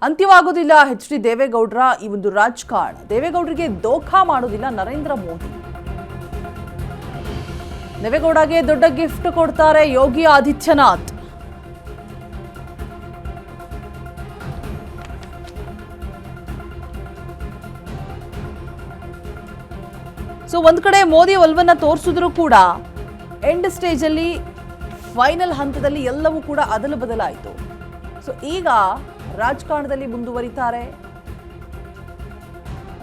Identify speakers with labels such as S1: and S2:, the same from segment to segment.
S1: ಅಂತ್ಯವಾಗುವುದಿಲ್ಲ H D. ದೇವೇಗೌಡರ ಈ ಒಂದು ರಾಜಕಾರಣ. ದೇವೇಗೌಡರಿಗೆ ದೋಖಾ ಮಾಡೋದಿಲ್ಲ ನರೇಂದ್ರ ಮೋದಿ. ದೇವೇಗೌಡಗೆ ದೊಡ್ಡ ಗಿಫ್ಟ್ ಕೊಡ್ತಾರೆ ಯೋಗಿ ಆದಿತ್ಯನಾಥ್. ಒಂದ್ ಕಡೆ ಮೋದಿ ಒಲವನ್ನ ತೋರಿಸಿದ್ರು ಕೂಡ ಎಂಡ್ ಸ್ಟೇಜ್ ಅಲ್ಲಿ ಫೈನಲ್ ಹಂತದಲ್ಲಿ ಎಲ್ಲವೂ ಕೂಡ ಅದಲು ಬದಲಾಯಿತು. ಈಗ ರಾಜಕಾರಣದಲ್ಲಿ ಮುಂದುವರಿತಾರೆ.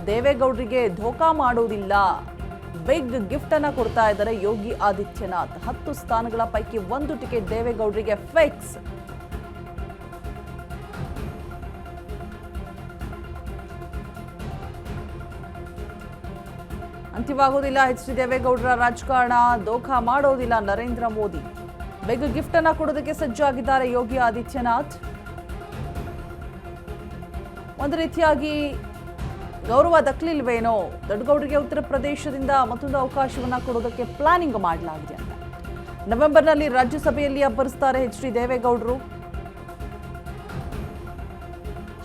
S1: ದೇವೇಗೌಡರಿಗೆ ಧೋಖಾ ಮಾಡೋದಿಲ್ಲ, ಬಿಗ್ ಗಿಫ್ಟ್ ಅನ್ನ ಕೊಡ್ತಾ ಇದ್ದಾರೆ ಯೋಗಿ ಆದಿತ್ಯನಾಥ್. 10 ಸ್ಥಾನಗಳ ಪೈಕಿ 1 ಟಿಕೆಟ್ ದೇವೇಗೌಡರಿಗೆ ಫಿಕ್ಸ್. ಅಂತ್ಯವಾಗುವುದಿಲ್ಲ ಎಚ್.ಡಿ. ದೇವೇಗೌಡರ ರಾಜಕಾರಣ. ದೋಖಾ ಮಾಡೋದಿಲ್ಲ ನರೇಂದ್ರ ಮೋದಿ. ಬಿಗ್ ಗಿಫ್ಟ್ ಅನ್ನ ಕೊಡೋದಕ್ಕೆ ಸಜ್ಜಾಗಿದ್ದಾರೆ ಯೋಗಿ ಆದಿತ್ಯನಾಥ್. ಒಂದು ರೀತಿಯಾಗಿ ಗೌರವ ದಕ್ಕಲಿಲ್ವೇನೋ, ದೊಡ್ಡಗೌಡರಿಗೆ ಉತ್ತರ ಪ್ರದೇಶದಿಂದ ಮತ್ತೊಂದು ಅವಕಾಶವನ್ನ ಕೊಡೋದಕ್ಕೆ ಪ್ಲಾನಿಂಗ್ ಮಾಡಲಾಗಿದೆ ಅಂತ. ನವೆಂಬರ್ನಲ್ಲಿ ರಾಜ್ಯಸಭೆಯಲ್ಲಿ ಅಬ್ಬರಿಸ್ತಾರೆ ಎಚ್.ಡಿ. ದೇವೇಗೌಡರು.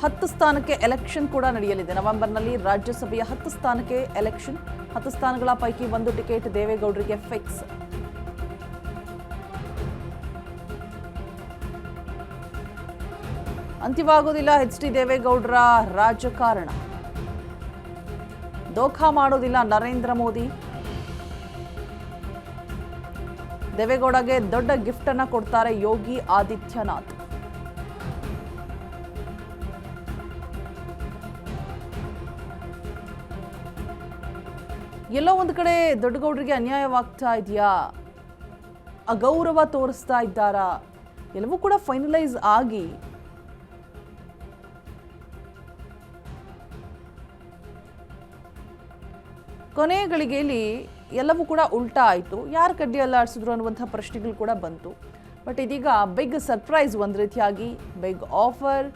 S1: 10 ಸ್ಥಾನಕ್ಕೆ ಎಲೆಕ್ಷನ್ ಕೂಡ ನಡೆಯಲಿದೆ. ನವೆಂಬರ್ನಲ್ಲಿ ರಾಜ್ಯಸಭೆಯ 10 ಸ್ಥಾನಕ್ಕೆ ಎಲೆಕ್ಷನ್. 10 ಸ್ಥಾನಗಳ ಪೈಕಿ 1 ಟಿಕೆಟ್ ದೇವೇಗೌಡರಿಗೆ ಫಿಕ್ಸ್. ಅಂತ್ಯವಾಗುವುದಿಲ್ಲ ಎಚ್.ಡಿ. ದೇವೇಗೌಡರ ರಾಜಕಾರಣ. ದೋಖಾ ಮಾಡೋದಿಲ್ಲ ನರೇಂದ್ರ ಮೋದಿ. ದೇವೇಗೌಡಗೆ ದೊಡ್ಡ ಗಿಫ್ಟ್ ಅನ್ನ ಕೊಡ್ತಾರೆ ಯೋಗಿ ಆದಿತ್ಯನಾಥ್. ಎಲ್ಲೋ ಒಂದು ಕಡೆ ದೊಡ್ಡಗೌಡರಿಗೆ ಅನ್ಯಾಯವಾಗ್ತಾ ಇದೆಯಾ, ಅಗೌರವ ತೋರಿಸ್ತಾ ಇದ್ದಾರಾ? ಎಲ್ಲವೂ ಕೂಡ ಫೈನಲೈಸ್ ಆಗಿ ಕೊನೆಯ ಗಳಿಗೆಯಲ್ಲಿ ಎಲ್ಲವೂ ಕೂಡ ಉಲ್ಟಾ ಆಯಿತು. ಯಾರು ಕಡ್ಡಿ ಅಲ್ಲಾಡಿಸಿದ್ರು ಅನ್ನುವಂಥ ಪ್ರಶ್ನೆಗಳು ಕೂಡ ಬಂತು. ಬಟ್ ಇದೀಗ ಬಿಗ್ ಸರ್ಪ್ರೈಸ್, ಒಂದು ರೀತಿಯಾಗಿ big offer,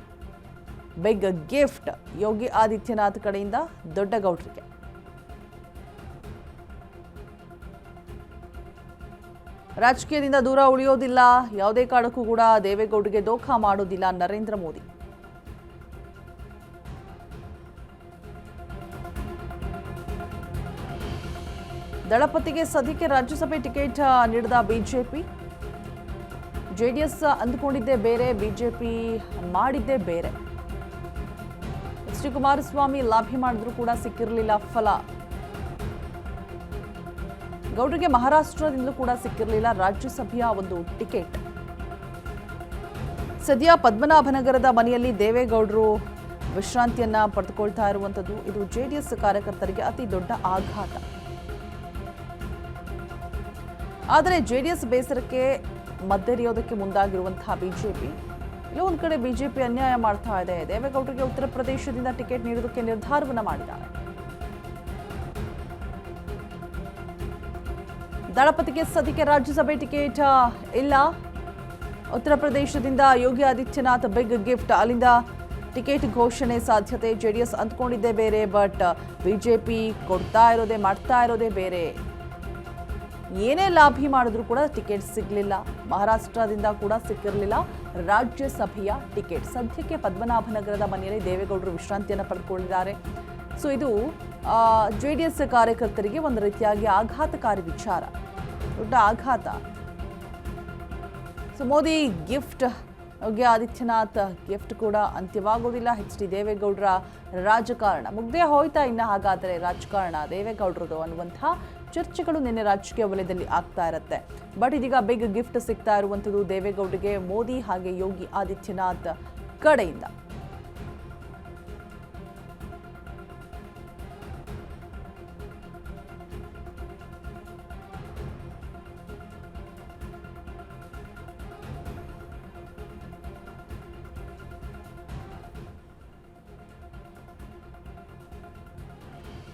S1: big gift Yogi Adityanath ಕಡೆಯಿಂದ ದೊಡ್ಡಗೌಡರಿಗೆ. ರಾಜಕೀಯದಿಂದ ದೂರ ಉಳಿಯೋದಿಲ್ಲ, ಯಾವುದೇ ಕಾರಣಕ್ಕೂ ಕೂಡ ದೇವೇಗೌಡರಿಗೆ ದೋಖಾ ಮಾಡೋದಿಲ್ಲ ನರೇಂದ್ರ ಮೋದಿ. ದಳಪತಿಗೆ ಸದ್ಯಕ್ಕೆ ರಾಜ್ಯಸಭೆ ಟಿಕೆಟ್ ನೀಡಿದ ಬಿಜೆಪಿ. ಜೆಡಿಎಸ್ ಅಂದುಕೊಂಡಿದ್ದೇ ಬೇರೆ, ಬಿಜೆಪಿ ಮಾಡಿದ್ದೇ ಬೇರೆ. ಎಚ್.ಡಿ. ಕುಮಾರಸ್ವಾಮಿ ಲಾಭಿ ಮಾಡಿದ್ರೂ ಕೂಡ ಸಿಕ್ಕಿರಲಿಲ್ಲ ಫಲ. ಗೌಡರಿಗೆ ಮಹಾರಾಷ್ಟ್ರದಿಂದಲೂ ಕೂಡ ಸಿಕ್ಕಿರಲಿಲ್ಲ ರಾಜ್ಯಸಭೆಯ ಒಂದು ಟಿಕೆಟ್. ಸದ್ಯ ಪದ್ಮನಾಭನಗರದ ಮನೆಯಲ್ಲಿ ದೇವೇಗೌಡರು ವಿಶ್ರಾಂತಿಯನ್ನ ಪಡೆದುಕೊಳ್ತಾ ಇರುವಂಥದ್ದು ಇದು ಜೆಡಿಎಸ್ ಕಾರ್ಯಕರ್ತರಿಗೆ ಅತಿ ದೊಡ್ಡ ಆಘಾತ. ಆದರೆ ಜೆಡಿಎಸ್ ಬೇಸರಕ್ಕೆ ಮದ್ದೆರಿಯೋದಕ್ಕೆ ಮುಂದಾಗಿರುವಂತಹ ಬಿಜೆಪಿ, ಎಲ್ಲೋ ಒಂದು ಕಡೆ ಬಿಜೆಪಿ ಅನ್ಯಾಯ ಮಾಡ್ತಾ ಇದೆ. ದೇವೇಗೌಡರಿಗೆ ಉತ್ತರ ಪ್ರದೇಶದಿಂದ ಟಿಕೆಟ್ ನೀಡೋದಕ್ಕೆ ನಿರ್ಧಾರವನ್ನ ಮಾಡಿದ್ದಾರೆ. ದಳಪತಿಗೆ ಸದ್ಯಕ್ಕೆ ರಾಜ್ಯಸಭೆ ಟಿಕೆಟ್ ಇಲ್ಲ. ಉತ್ತರ ಪ್ರದೇಶದಿಂದ ಯೋಗಿ ಆದಿತ್ಯನಾಥ್ ಬಿಗ್ ಗಿಫ್ಟ್, ಅಲ್ಲಿಂದ ಟಿಕೆಟ್ ಘೋಷಣೆ ಸಾಧ್ಯತೆ. ಜೆಡಿಎಸ್ ಅಂದ್ಕೊಂಡಿದ್ದೇ ಬೇರೆ, ಬಟ್ ಬಿಜೆಪಿ ಕೊಡ್ತಾ ಇರೋದೇ, ಮಾಡ್ತಾ ಇರೋದೇ ಬೇರೆ. ಏನೇ ಲಾಭಿ ಮಾಡಿದ್ರು ಕೂಡ ಟಿಕೆಟ್ ಸಿಗಲಿಲ್ಲ. ಮಹಾರಾಷ್ಟ್ರದಿಂದ ಕೂಡ ಸಿಕ್ಕಿರಲಿಲ್ಲ ರಾಜ್ಯಸಭೆಯ ಟಿಕೆಟ್. ಸದ್ಯಕ್ಕೆ ಪದ್ಮನಾಭನಗರದ ಮನೆಯಲ್ಲಿ ದೇವೇಗೌಡರು ವಿಶ್ರಾಂತಿಯನ್ನು ಪಡೆದುಕೊಂಡಿದ್ದಾರೆ. ಇದು ಜೆಡಿಎಸ್ ಕಾರ್ಯಕರ್ತರಿಗೆ ಒಂದು ರೀತಿಯಾಗಿ ಆಘಾತಕಾರಿ ವಿಚಾರ, ದೊಡ್ಡ ಆಘಾತ. ಮೋದಿ ಗಿಫ್ಟ್, ಯೋಗಿ ಆದಿತ್ಯನಾಥ್ ಗಿಫ್ಟ್ ಕೂಡ ಅಂತ್ಯವಾಗೋದಿಲ್ಲ ಎಚ್.ಡಿ. ದೇವೇಗೌಡರ ರಾಜಕಾರಣ. ಮುಗ್ದೇ ಹೋಯ್ತಾ ಇನ್ನ ಹಾಗಾದರೆ ರಾಜಕಾರಣ ದೇವೇಗೌಡರದು ಅನ್ನುವಂಥ ಚರ್ಚೆಗಳು ನಿನ್ನೆ ರಾಜಕೀಯ ವಲಯದಲ್ಲಿ ಆಗ್ತಾ ಇರುತ್ತೆ. ಬಟ್ ಇದೀಗ ಬಿಗ್ ಗಿಫ್ಟ್ ಸಿಗ್ತಾ ಇರುವಂಥದ್ದು ದೇವೇಗೌಡರಿಗೆ ಮೋದಿ ಹಾಗೆ ಯೋಗಿ ಆದಿತ್ಯನಾಥ್ ಕಡೆಯಿಂದ.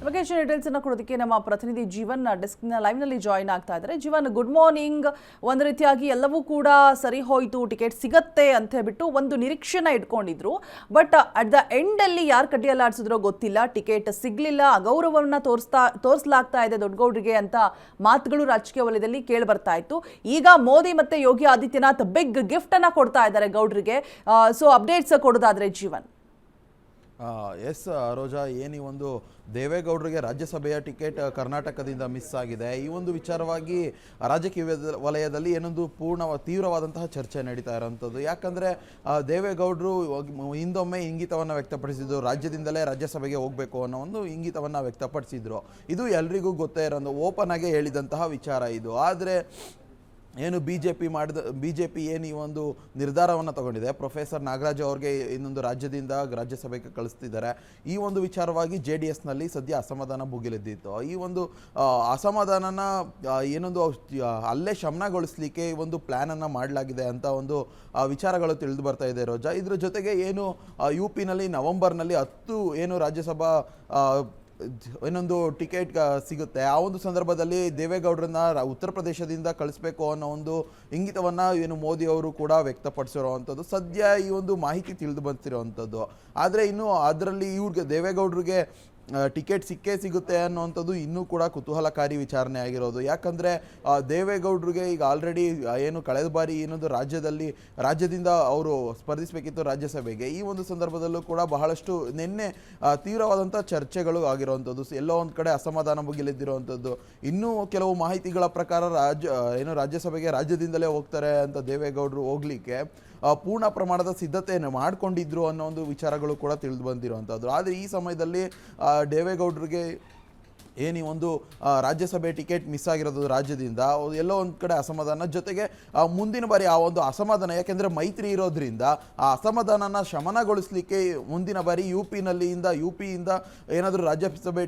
S1: ಲೊಕೇಶನ್ ಡೀಟೇಲ್ಸ್ ಅನ್ನು ಕೊಡೋದಕ್ಕೆ ನಮ್ಮ ಪ್ರತಿನಿಧಿ ಜೀವನ್ ಡೆಸ್ಕ್ನ ಲೈವ್ನಲ್ಲಿ ಜಾಯಿನ್ ಆಗ್ತಾ ಇದ್ದಾರೆ. Jeevan, good morning. ಒಂದು ರೀತಿಯಾಗಿ ಎಲ್ಲವೂ ಕೂಡ ಸರಿ ಹೋಯಿತು, ಟಿಕೆಟ್ ಸಿಗತ್ತೆ ಅಂತ ಹೇಳ್ಬಿಟ್ಟು ಒಂದು ನಿರೀಕ್ಷೆನ ಇಟ್ಕೊಂಡಿದ್ರು. ಬಟ್ ಅಟ್ ದ ಎಂಡಲ್ಲಿ ಯಾರು ಕಡ್ಡಿಯಲ್ಲಾಡಿಸಿದ್ರೋ ಗೊತ್ತಿಲ್ಲ, ಟಿಕೆಟ್ ಸಿಗಲಿಲ್ಲ, ಅಗೌರವವನ್ನು ತೋರಿಸಲಾಗ್ತಾ ಇದೆ ದೊಡ್ಡಗೌಡರಿಗೆ ಅಂತ ಮಾತುಗಳು ರಾಜಕೀಯ ವಲಯದಲ್ಲಿ ಕೇಳಿ ಬರ್ತಾ ಇತ್ತು. ಈಗ ಮೋದಿ ಮತ್ತೆ ಯೋಗಿ ಆದಿತ್ಯನಾಥ್ ಬಿಗ್ ಗಿಫ್ಟ್ ಅನ್ನ ಕೊಡ್ತಾ ಇದ್ದಾರೆ ಗೌಡರಿಗೆ. ಸೊ ಅಪ್ಡೇಟ್ಸ್ ಕೊಡೋದಾದ್ರೆ ಜೀವನ್.
S2: ಎಸ್ ರೋಜಾ, ಏನು ಈ ಒಂದು ದೇವೇಗೌಡರಿಗೆ ರಾಜ್ಯಸಭೆಯ ಟಿಕೆಟ್ ಕರ್ನಾಟಕದಿಂದ ಮಿಸ್ ಆಗಿದೆ, ಈ ಒಂದು ವಿಚಾರವಾಗಿ ರಾಜಕೀಯ ವಲಯದಲ್ಲಿ ಏನೊಂದು ತೀವ್ರವಾದಂತಹ ಚರ್ಚೆ ನಡೀತಾ ಇರೋವಂಥದ್ದು. ಯಾಕಂದರೆ ದೇವೇಗೌಡರು ಹಿಂದೊಮ್ಮೆ ಇಂಗಿತವನ್ನು ವ್ಯಕ್ತಪಡಿಸಿದ್ರು, ರಾಜ್ಯದಿಂದಲೇ ರಾಜ್ಯಸಭೆಗೆ ಹೋಗಬೇಕು ಅನ್ನೋ ಒಂದು ಇಂಗಿತವನ್ನು ವ್ಯಕ್ತಪಡಿಸಿದ್ರು. ಇದು ಎಲ್ರಿಗೂ ಗೊತ್ತೇ ಇರೋ ಓಪನ್ ಆಗಿ ಹೇಳಿದಂತಹ ವಿಚಾರ ಇದು. ಆದರೆ ಏನು ಬಿ ಜೆ ಪಿ ಏನು ಈ ಒಂದು ನಿರ್ಧಾರವನ್ನು ತಗೊಂಡಿದೆ, ಪ್ರೊಫೆಸರ್ ನಾಗರಾಜ್ ಅವ್ರಿಗೆ ಇನ್ನೊಂದು ರಾಜ್ಯದಿಂದ ರಾಜ್ಯಸಭೆಗೆ ಕಳಿಸ್ತಿದ್ದಾರೆ. ಈ ಒಂದು ವಿಚಾರವಾಗಿ JDSನಲ್ಲಿ ಸದ್ಯ ಅಸಮಾಧಾನ ಭುಗಿಲೆದ್ದಿತ್ತು. ಈ ಒಂದು ಅಸಮಾಧಾನನ ಏನೊಂದು ಅಲ್ಲೇ ಶಮನಗೊಳಿಸ್ಲಿಕ್ಕೆ ಈ ಒಂದು ಪ್ಲ್ಯಾನನ್ನು ಮಾಡಲಾಗಿದೆ ಅಂತ ಒಂದು ವಿಚಾರಗಳು ತಿಳಿದು ಬರ್ತಾ ಇದೆ ರೋಜಾ. ಇದ್ರ ಜೊತೆಗೆ ಏನು UPನಲ್ಲಿ ನವೆಂಬರ್ನಲ್ಲಿ 10 ಏನು ರಾಜ್ಯಸಭಾ ಇನ್ನೊಂದು ಟಿಕೆಟ್ ಸಿಗುತ್ತೆ, ಆ ಒಂದು ಸಂದರ್ಭದಲ್ಲಿ ದೇವೇಗೌಡರನ್ನ ಉತ್ತರ ಪ್ರದೇಶದಿಂದ ಕಳಿಸ್ಬೇಕು ಅನ್ನೋ ಒಂದು ಇಂಗಿತವನ್ನು ಏನು ಮೋದಿ ಅವರು ಕೂಡ ವ್ಯಕ್ತಪಡಿಸಿರೋವಂಥದ್ದು ಸದ್ಯ ಈ ಒಂದು ಮಾಹಿತಿ ತಿಳಿದು ಬಂದಿರೋವಂಥದ್ದು. ಆದರೆ ಇನ್ನು ಅದರಲ್ಲಿ ಇವ್ರಿಗೆ ದೇವೇಗೌಡರಿಗೆ ಟಿಕೆಟ್ ಸಿಗುತ್ತೆ ಅನ್ನುವಂಥದ್ದು ಇನ್ನೂ ಕೂಡ ಕುತೂಹಲಕಾರಿ ವಿಚಾರಣೆ ಆಗಿರೋದು. ಯಾಕಂದರೆ ದೇವೇಗೌಡರಿಗೆ ಈಗ ಆಲ್ರೆಡಿ ಏನು ಕಳೆದ ಬಾರಿ ಏನೊಂದು ರಾಜ್ಯದಿಂದ ಅವರು ಸ್ಪರ್ಧಿಸಬೇಕಿತ್ತು ರಾಜ್ಯಸಭೆಗೆ. ಈ ಒಂದು ಸಂದರ್ಭದಲ್ಲೂ ಕೂಡ ಬಹಳಷ್ಟು ನಿನ್ನೆ ತೀವ್ರವಾದಂಥ ಚರ್ಚೆಗಳು ಆಗಿರುವಂಥದ್ದು, ಎಲ್ಲೋ ಒಂದು ಕಡೆ ಅಸಮಾಧಾನ ಭುಗಿಲೆದ್ದಿರುವಂಥದ್ದು. ಇನ್ನೂ ಕೆಲವು ಮಾಹಿತಿಗಳ ಪ್ರಕಾರ ರಾಜ್ಯಸಭೆಗೆ ರಾಜ್ಯದಿಂದಲೇ ಹೋಗ್ತಾರೆ ಅಂತ ದೇವೇಗೌಡರು ಹೋಗ್ಲಿಕ್ಕೆ ಪೂರ್ಣ ಪ್ರಮಾಣದ ಸಿದ್ಧತೆಯನ್ನು ಮಾಡಿಕೊಂಡಿದ್ರು ಅನ್ನೋ ಒಂದು ವಿಚಾರಗಳು ಕೂಡ ತಿಳಿದು ಬಂದಿರುವಂಥದ್ದು. ಆದರೆ ಈ ಸಮಯದಲ್ಲಿ ದೇವೇಗೌಡರಿಗೆ ಏನು ಒಂದು ರಾಜ್ಯಸಭೆ ಟಿಕೆಟ್ ಮಿಸ್ ಆಗಿರೋದು ರಾಜ್ಯದಿಂದ ಎಲ್ಲೋ ಒಂದು ಕಡೆ ಅಸಮಾಧಾನ, ಜೊತೆಗೆ ಮುಂದಿನ ಬಾರಿ ಆ ಒಂದು ಅಸಮಾಧಾನ, ಯಾಕೆಂದರೆ ಮೈತ್ರಿ ಇರೋದ್ರಿಂದ ಆ ಅಸಮಾಧಾನನ ಶಮನಗೊಳಿಸಲಿಕ್ಕೆ ಮುಂದಿನ ಬಾರಿ ಯುಪಿಯಿಂದ ಏನಾದರೂ ರಾಜ್ಯಸಭೆ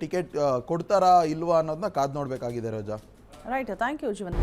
S2: ಟಿಕೆಟ್ ಕೊಡ್ತಾರಾ ಇಲ್ವಾ ಅನ್ನೋದನ್ನ ಕಾದು ನೋಡಬೇಕಾಗಿದೆ Roja.
S1: Right, thank you Jeevan.